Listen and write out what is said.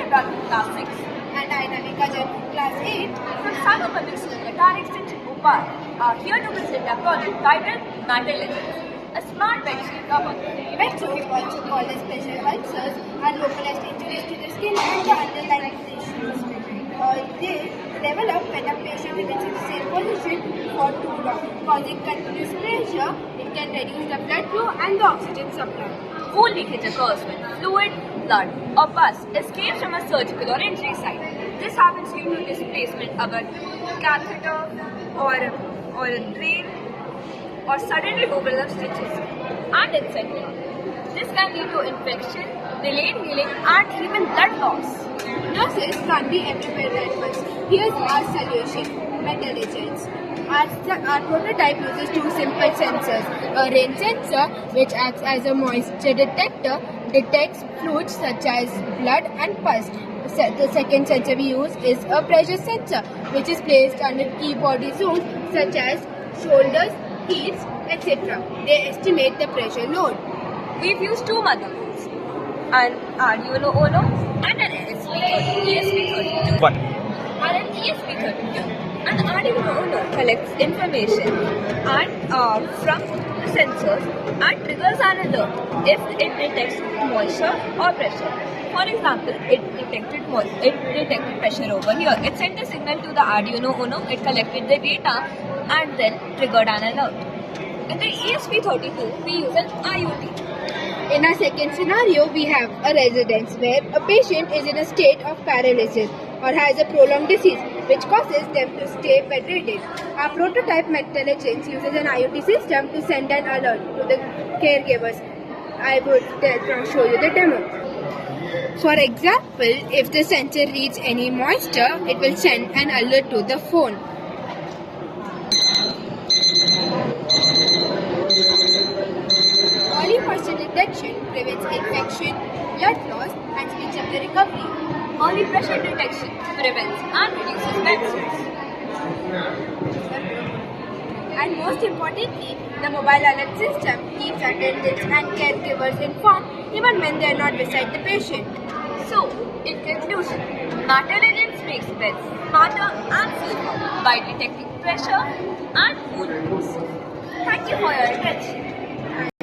Chandra from class 6. And I, Navika Jain from class 8. From Sagar Public School, Qatar Extension Bhopal are here to present a project titled Matter-Legends, a smart bedsheet cover. Bedsores, also called as pressure ulcers, are localized injuries to the skin and the underlying tissues. They develop when a patient remains in the same position for too long, causing continuous pressure. It can reduce the blood flow and the oxygen supply. Wound leakage occurs when fluid, blood, or pus escapes from a surgical or injury site. This happens due to displacement of a catheter or a drain or sudden removal of stitches and etc. This can lead to infection, delayed healing, and even blood loss. Nurses can't be everywhere at once. Here's our solution, Matter-Legends. Our prototype uses two simple sensors. A rain sensor, which acts as a moisture detector, detects fluids such as blood and pus. The second sensor we use is a pressure sensor, which is placed under key body zones such as shoulders, heels, etc. They estimate the pressure load. We've used two motherboards, an Arduino Uno and an ESP32. What? And an ESP32. An Arduino Uno collects information from the sensors and triggers an alert if it detects moisture or pressure. For example, it detected pressure over here. It sent a signal to the Arduino Uno, it collected the data and then triggered an alert. In the ESP32, we use an IoT. In our second scenario, we have a residence where a patient is in a state of paralysis or has a prolonged disease which causes them to stay bedridden. Our prototype Matter-Legends uses an IoT system to send an alert to the caregivers. I would now show you the demo. For example, if the sensor reads any moisture, it will send an alert to the phone. Early moisture detection prevents infection, blood loss, and speeds up the recovery. Early pressure detection prevents and reduces bed And most importantly, the mobile alert system keeps attendants and caregivers informed even when they are not beside the patient. So, in conclusion, Matter-Legends makes beds smarter and safer by detecting pressure and wound. Thank you for your attention.